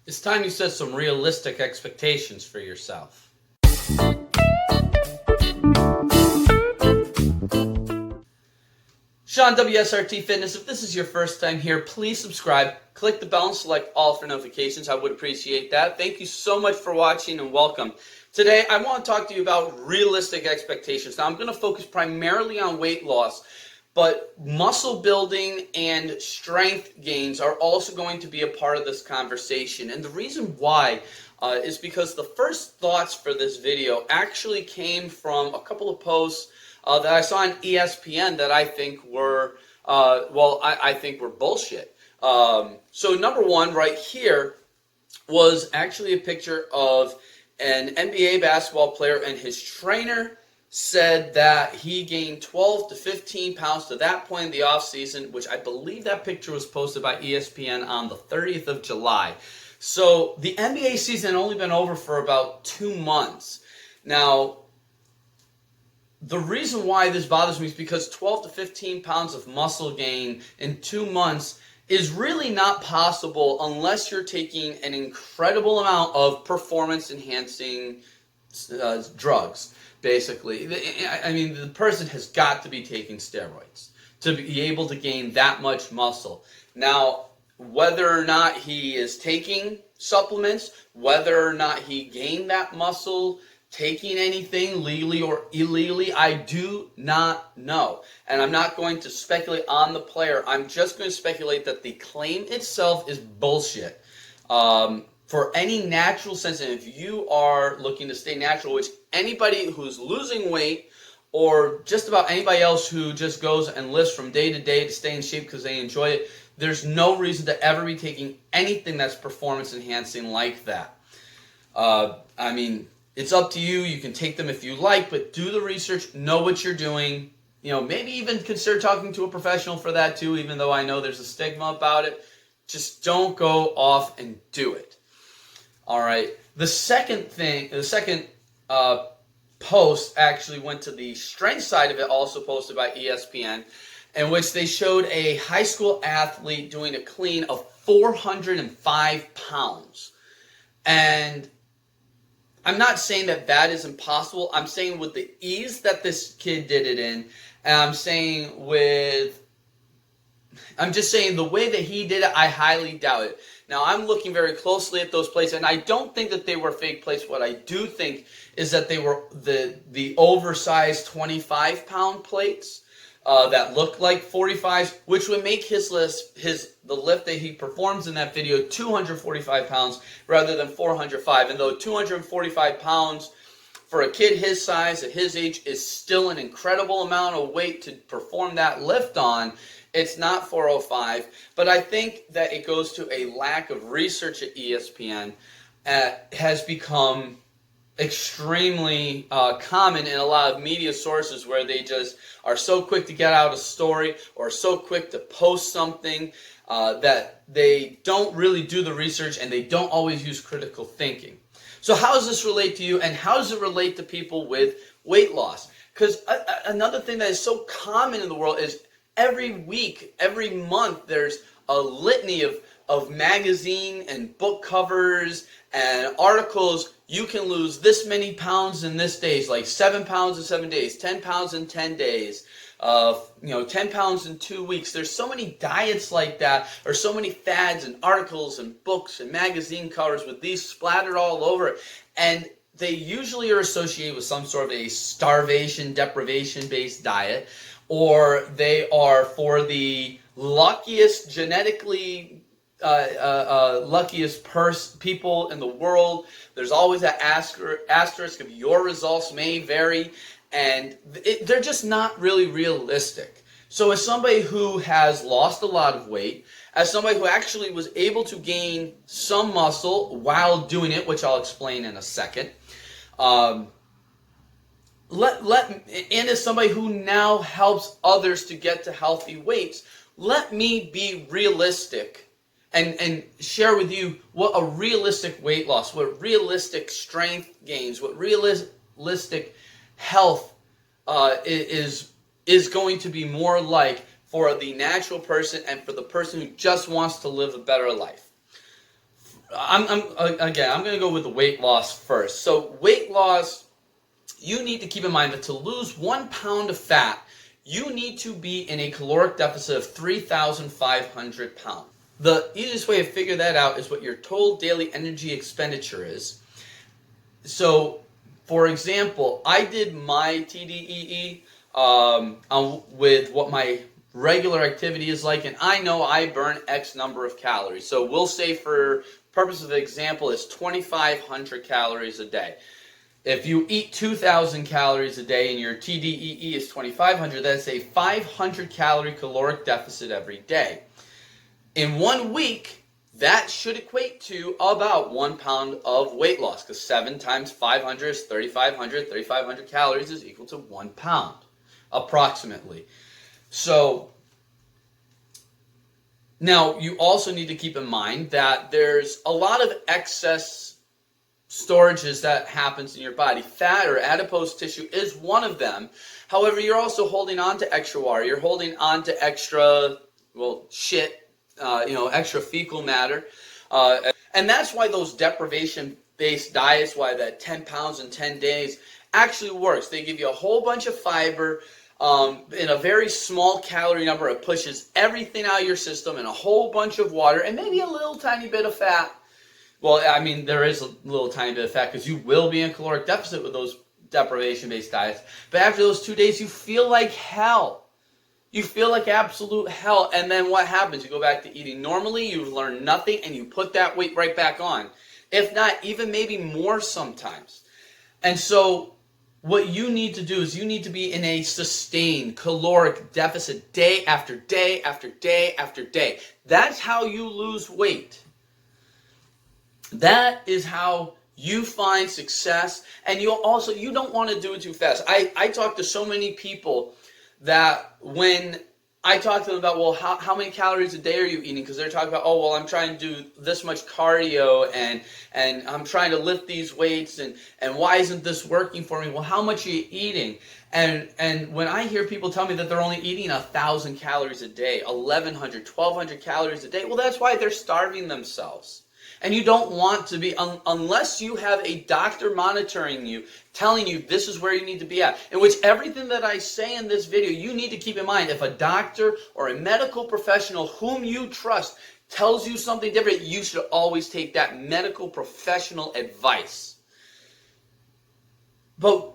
It's time you set some realistic expectations for yourself. Sean, WSRT Fitness. If this is your first time here, please subscribe. Click the bell and select all for notifications. I would appreciate that. Thank you so much for watching and welcome. Today, I want to talk to you about realistic expectations. Now, I'm going to focus primarily on weight loss, but muscle building and strength gains are also going to be a part of this conversation. And the reason why is because the first thoughts for this video actually came from a couple of posts that I saw on ESPN that I think were, I think were bullshit. So number one right here was actually a picture of an NBA basketball player, and his trainer said that he gained 12 to 15 pounds to that point in the offseason, which I believe that picture was posted by ESPN on the 30th of July. So the NBA season had only been over for about 2 months. Now, the reason why this bothers me is because 12 to 15 pounds of muscle gain in 2 months is really not possible unless you're taking an incredible amount of performance-enhancing drugs, basically. I mean, the person has got to be taking steroids to be able to gain that much muscle. Now, whether or not he is taking supplements, whether or not he gained that muscle taking anything legally or illegally, I do not know. And I'm not going to speculate on the player. I'm just going to speculate that the claim itself is bullshit. For any natural sense, and if you are looking to stay natural, which anybody who's losing weight or just about anybody else who just goes and lives from day to day to stay in shape because they enjoy it, there's no reason to ever be taking anything that's performance enhancing like that. I mean, it's up to you. You can take them if you like, but do the research, know what you're doing. You know, maybe even consider talking to a professional for that too, even though I know there's a stigma about it. Just don't go off and do it. All right. The second post actually went to the strength side of it, also posted by ESPN, in which they showed a high school athlete doing a clean of 405 pounds. And I'm not saying that that is impossible. I'm saying with the ease that this kid did it in, and I'm just saying the way that he did it, I highly doubt it. Now, I'm looking very closely at those plates, and I don't think that they were fake plates. What I do think is that they were the oversized 25-pound plates that looked like 45s, which would make the lift that he performs in that video 245 pounds rather than 405. And though 245 pounds for a kid his size at his age is still an incredible amount of weight to perform that lift on, it's not 405. But I think that it goes to a lack of research at ESPN has become extremely common in a lot of media sources, where they just are so quick to get out a story or so quick to post something that they don't really do the research, and they don't always use critical thinking. So how does this relate to you, and how does it relate to people with weight loss? Because another thing that is so common in the world is every week, every month, there's a litany of magazine and book covers and articles. You can lose this many pounds in this days, like 7 pounds in 7 days, 10 pounds in 10 days, 10 pounds in 2 weeks. There's so many diets like that, or so many fads and articles and books and magazine covers with these splattered all over it. And they usually are associated with some sort of a starvation, deprivation-based diet, or they are for the luckiest, genetically luckiest people in the world. There's always that asterisk of your results may vary, and they're just not really realistic. So as somebody who has lost a lot of weight, as somebody who actually was able to gain some muscle while doing it, which I'll explain in a second, and as somebody who now helps others to get to healthy weights, let me be realistic and share with you what a realistic weight loss, what realistic strength gains, what realistic health is going to be more like for the natural person and for the person who just wants to live a better life. I'm going to go with the weight loss first. So weight loss, you need to keep in mind that to lose 1 pound of fat, you need to be in a caloric deficit of 3,500 pounds. The easiest way to figure that out is what your total daily energy expenditure is. So, for example, I did my TDEE with what my regular activity is like, and I know I burn X number of calories. So we'll say, for purpose of example, it's 2,500 calories a day. If you eat 2,000 calories a day and your TDEE is 2,500, that's a 500 calorie caloric deficit every day. In 1 week, that should equate to about 1 pound of weight loss, because 7 times 500 is 3,500. 3,500 calories is equal to 1 pound, approximately. So, now you also need to keep in mind that there's a lot of excess storages that happens in your body. Fat or adipose tissue is one of them. However, you're also holding on to extra water. You're holding on to extra, shit, extra fecal matter. And that's why those deprivation-based diets, why that 10 pounds in 10 days actually works. They give you a whole bunch of fiber in a very small calorie number. It pushes everything out of your system, and a whole bunch of water, and maybe a little tiny bit of fat. Well, I mean, there is a little tiny bit of fat because you will be in caloric deficit with those deprivation-based diets. But after those 2 days, you feel like hell. You feel like absolute hell, and then what happens? You go back to eating normally, you've learned nothing, and you put that weight right back on. If not, even maybe more sometimes. And so what you need to do is you need to be in a sustained caloric deficit day after day after day after day. That's how you lose weight. That is how you find success, and you don't want to do it too fast. I talk to so many people that when I talk to them about, how many calories a day are you eating? Because they're talking about, I'm trying to do this much cardio and I'm trying to lift these weights and why isn't this working for me? Well, how much are you eating? And when I hear people tell me that they're only eating 1,000 calories a day, 1,100, 1,200 calories a day, well, that's why they're starving themselves. And you don't want to be, unless you have a doctor monitoring you, telling you this is where you need to be at. In which everything that I say in this video, you need to keep in mind. If a doctor or a medical professional whom you trust tells you something different, you should always take that medical professional advice. But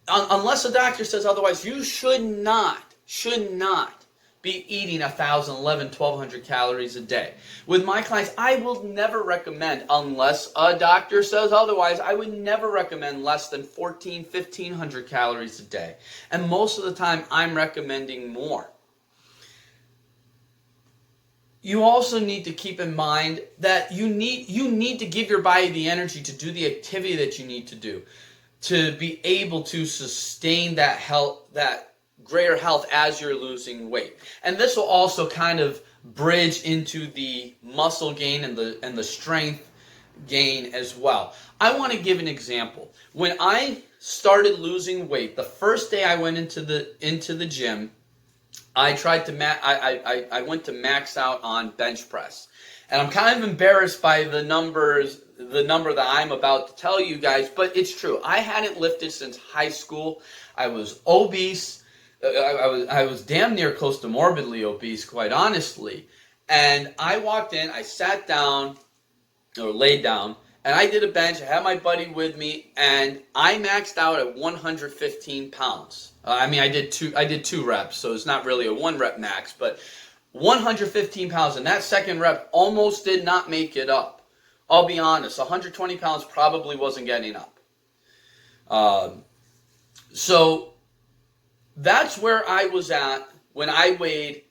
unless a doctor says otherwise, you should not be eating 1,000, 1,100, 1,200 calories a day. With my clients, I will never recommend, unless a doctor says otherwise, I would never recommend less than 1,400, 1,500 calories a day. And most of the time, I'm recommending more. You also need to keep in mind that you need to give your body the energy to do the activity that you need to do, to be able to sustain that health, that greater health as you're losing weight. And this will also kind of bridge into the muscle gain and the strength gain as well. I want to give an example. When I started losing weight, the first day I went into the gym, I tried to I went to max out on bench press. And I'm kind of embarrassed by the number that I'm about to tell you guys, but it's true. I hadn't lifted since high school. I was obese. I was damn near close to morbidly obese, quite honestly. And I walked in, I sat down, or laid down, and I did a bench. I had my buddy with me, and I maxed out at 115 pounds. I did two reps, so it's not really a 1 rep max, but 115 pounds. And that second rep almost did not make it up. I'll be honest, 120 pounds probably wasn't getting up. So that's where I was at when I weighed,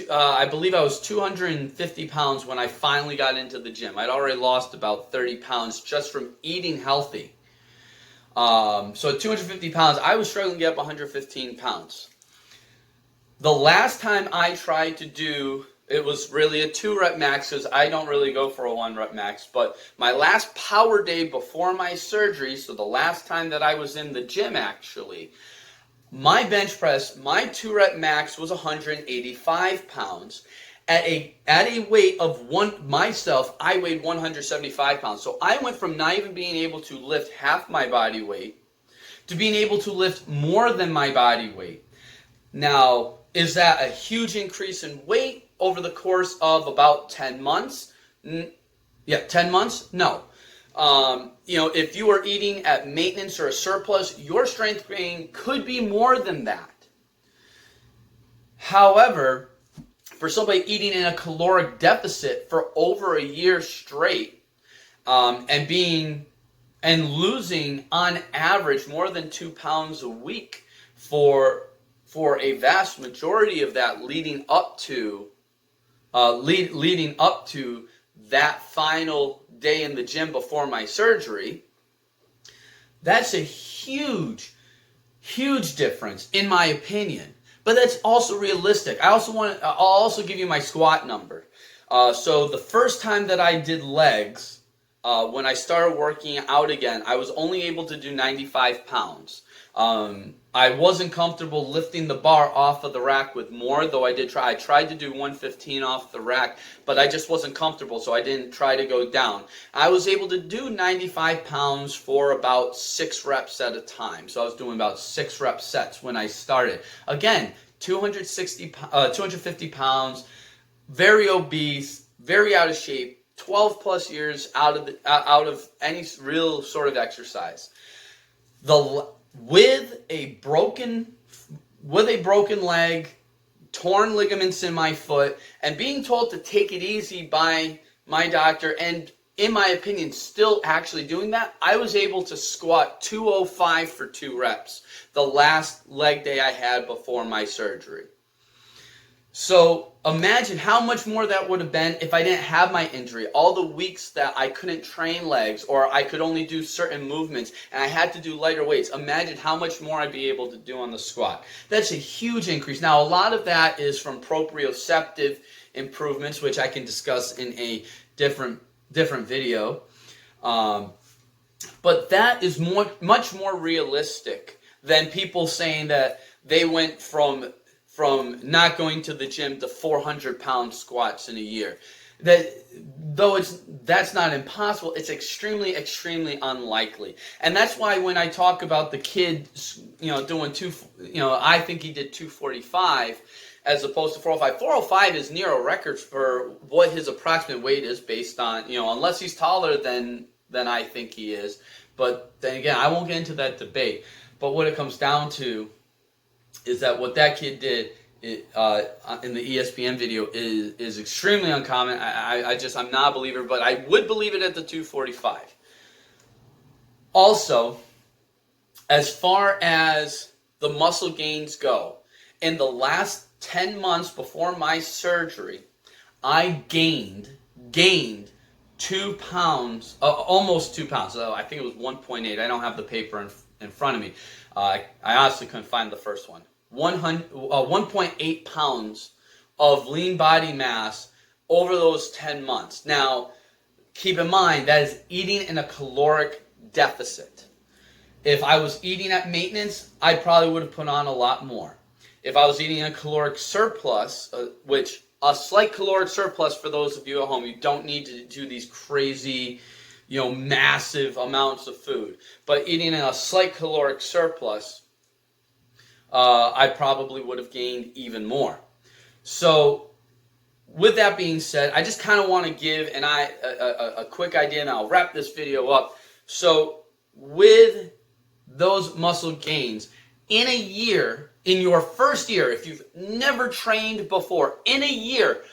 I believe I was 250 pounds when I finally got into the gym. I'd already lost about 30 pounds just from eating healthy. So at 250 pounds, I was struggling to get up 115 pounds. The last time I tried to do, it was really a 2 rep max, because I don't really go for a 1 rep max, but my last power day before my surgery, so the last time that I was in the gym actually, my bench press, my 2 rep max was 185 pounds, at a weight of I weighed 175 pounds. So I went from not even being able to lift half my body weight to being able to lift more than my body weight. Now, is that a huge increase in weight over the course of about 10 months? 10 months? No. If you are eating at maintenance or a surplus, your strength gain could be more than that. However, for somebody eating in a caloric deficit for over a year straight, and losing on average more than 2 pounds a week for a vast majority of that leading up to that final day in the gym before my surgery, that's a huge difference in my opinion. But that's also realistic. I'll also give you my squat number. So the first time that I did legs, when I started working out again, I was only able to do 95 pounds. I wasn't comfortable lifting the bar off of the rack with more, though I did try. I tried to do 115 off the rack, but I just wasn't comfortable, so I didn't try to go down. I was able to do 95 pounds for about 6 reps at a time. So I was doing about 6 rep sets when I started. Again, 250 pounds, very obese, very out of shape, 12 plus years out of any real sort of exercise. With a broken leg, torn ligaments in my foot, and being told to take it easy by my doctor, and in my opinion still actually doing that, I was able to squat 205 for 2 reps the last leg day I had before my surgery. So imagine how much more that would have been if I didn't have my injury. All the weeks that I couldn't train legs, or I could only do certain movements and I had to do lighter weights. Imagine how much more I'd be able to do on the squat. That's a huge increase. Now, a lot of that is from proprioceptive improvements, which I can discuss in a different video. But that is much more realistic than people saying that they went from not going to the gym to 400-pound squats in a year. That's not impossible, it's extremely unlikely. And that's why when I talk about the kid, doing I think he did 245 as opposed to 405. 405 is near a record for what his approximate weight is based on, unless he's taller than I think he is. But then again, I won't get into that debate. But what it comes down to is that what that kid did in the ESPN video is extremely uncommon. I'm not a believer, but I would believe it at the 245. Also, as far as the muscle gains go, in the last 10 months before my surgery, I gained 2 pounds, almost 2 pounds. So I think it was 1.8. I don't have the paper in front of me. I honestly couldn't find the first one. 1.8 pounds of lean body mass over those 10 months. Now, keep in mind, that is eating in a caloric deficit. If I was eating at maintenance, I probably would have put on a lot more. If I was eating in a caloric surplus, which a slight caloric surplus, for those of you at home, you don't need to do these crazy, massive amounts of food. But eating in a slight caloric surplus, I probably would have gained even more. So, with that being said, I just kind of want to give a quick idea, and I'll wrap this video up. So, with those muscle gains, in a year, in your first year, if you've never trained before, in a year,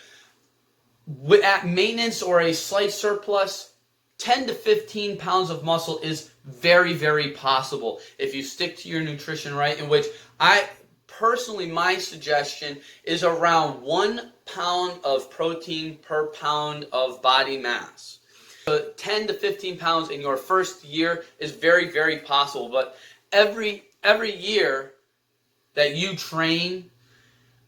at maintenance or a slight surplus, 10 to 15 pounds of muscle is very, very possible if you stick to your nutrition right, in which my suggestion is around 1 pound of protein per pound of body mass. So 10 to 15 pounds in your first year is very, very possible, but every year that you train,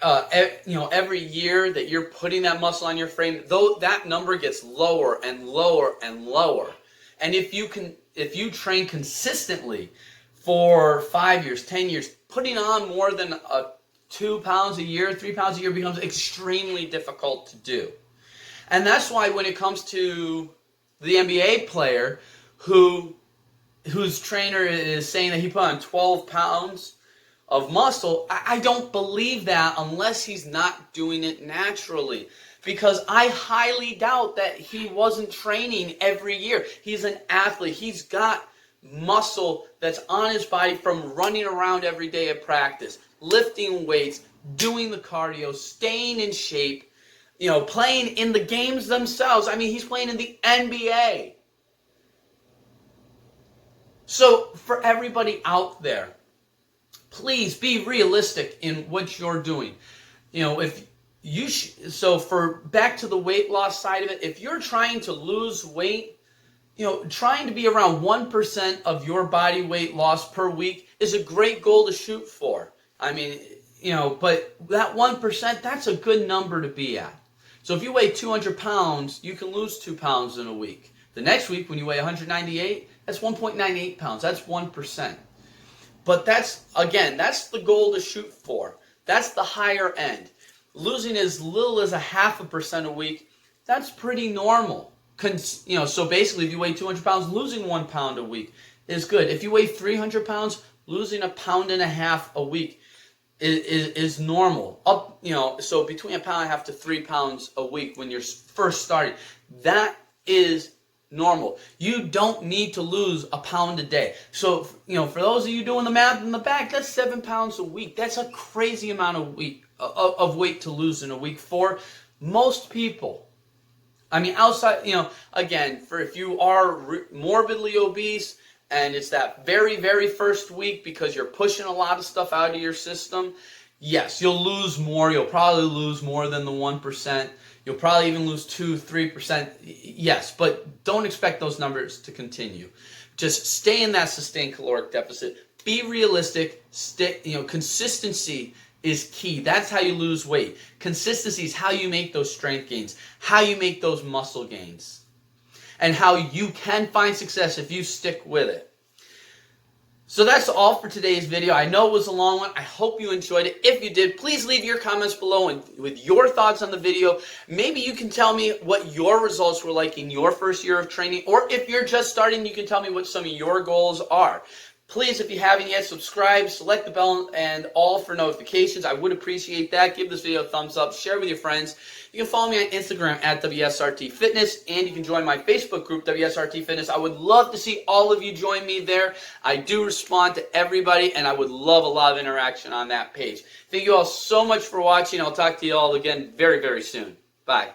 every year that you're putting that muscle on your frame, though that number gets lower and lower and lower. And if you train consistently for 5 years, 10 years, putting on more than 2 pounds a year, 3 pounds a year becomes extremely difficult to do. And that's why when it comes to the NBA player whose trainer is saying that he put on 12 pounds of muscle, I don't believe that unless he's not doing it naturally. Because I highly doubt that he wasn't training every year. He's an athlete. He's got muscle that's on his body from running around every day at practice, lifting weights, doing the cardio, staying in shape, playing in the games themselves. I mean, he's playing in the NBA. So for everybody out there, please be realistic in what you're doing. So for back to the weight loss side of it, if you're trying to lose weight, trying to be around 1% of your body weight loss per week is a great goal to shoot for. I mean, but that 1%, that's a good number to be at. So if you weigh 200 pounds, you can lose 2 pounds in a week. The next week, when you weigh 198, that's 1.98 pounds. That's 1%. But that's the goal to shoot for. That's the higher end. Losing as little as 0.5% a week, that's pretty normal. So basically, if you weigh 200 pounds, losing 1 pound a week is good. If you weigh 300 pounds, losing 1.5 pounds a week is normal. So between 1.5 pounds to 3 pounds a week when you're first starting, that is normal. You don't need to lose 1 pound a day. So, for those of you doing the math in the back, that's 7 pounds a week. That's a crazy amount of weight to lose in a week for most people. I mean, outside, again, for if you are morbidly obese and it's that very, very first week because you're pushing a lot of stuff out of your system, yes, you'll lose more. You'll probably lose more than the 1%. You'll probably even lose 2-3%. Yes, but don't expect those numbers to continue. Just stay in that sustained caloric deficit. Be realistic. Consistency is key. That's how you lose weight. Consistency is how you make those strength gains, how you make those muscle gains, and how you can find success if you stick with it. So that's all for today's video. I know it was a long one. I hope you enjoyed it. If you did, please leave your comments below and with your thoughts on the video. Maybe you can tell me what your results were like in your first year of training, or if you're just starting, you can tell me what some of your goals are. Please, if you haven't yet, subscribe, select the bell and all for notifications. I would appreciate that. Give this video a thumbs up. Share with your friends. You can follow me on Instagram at WSRT Fitness, and you can join my Facebook group, WSRT Fitness. I would love to see all of you join me there. I do respond to everybody, and I would love a lot of interaction on that page. Thank you all so much for watching. I'll talk to you all again very, very soon. Bye.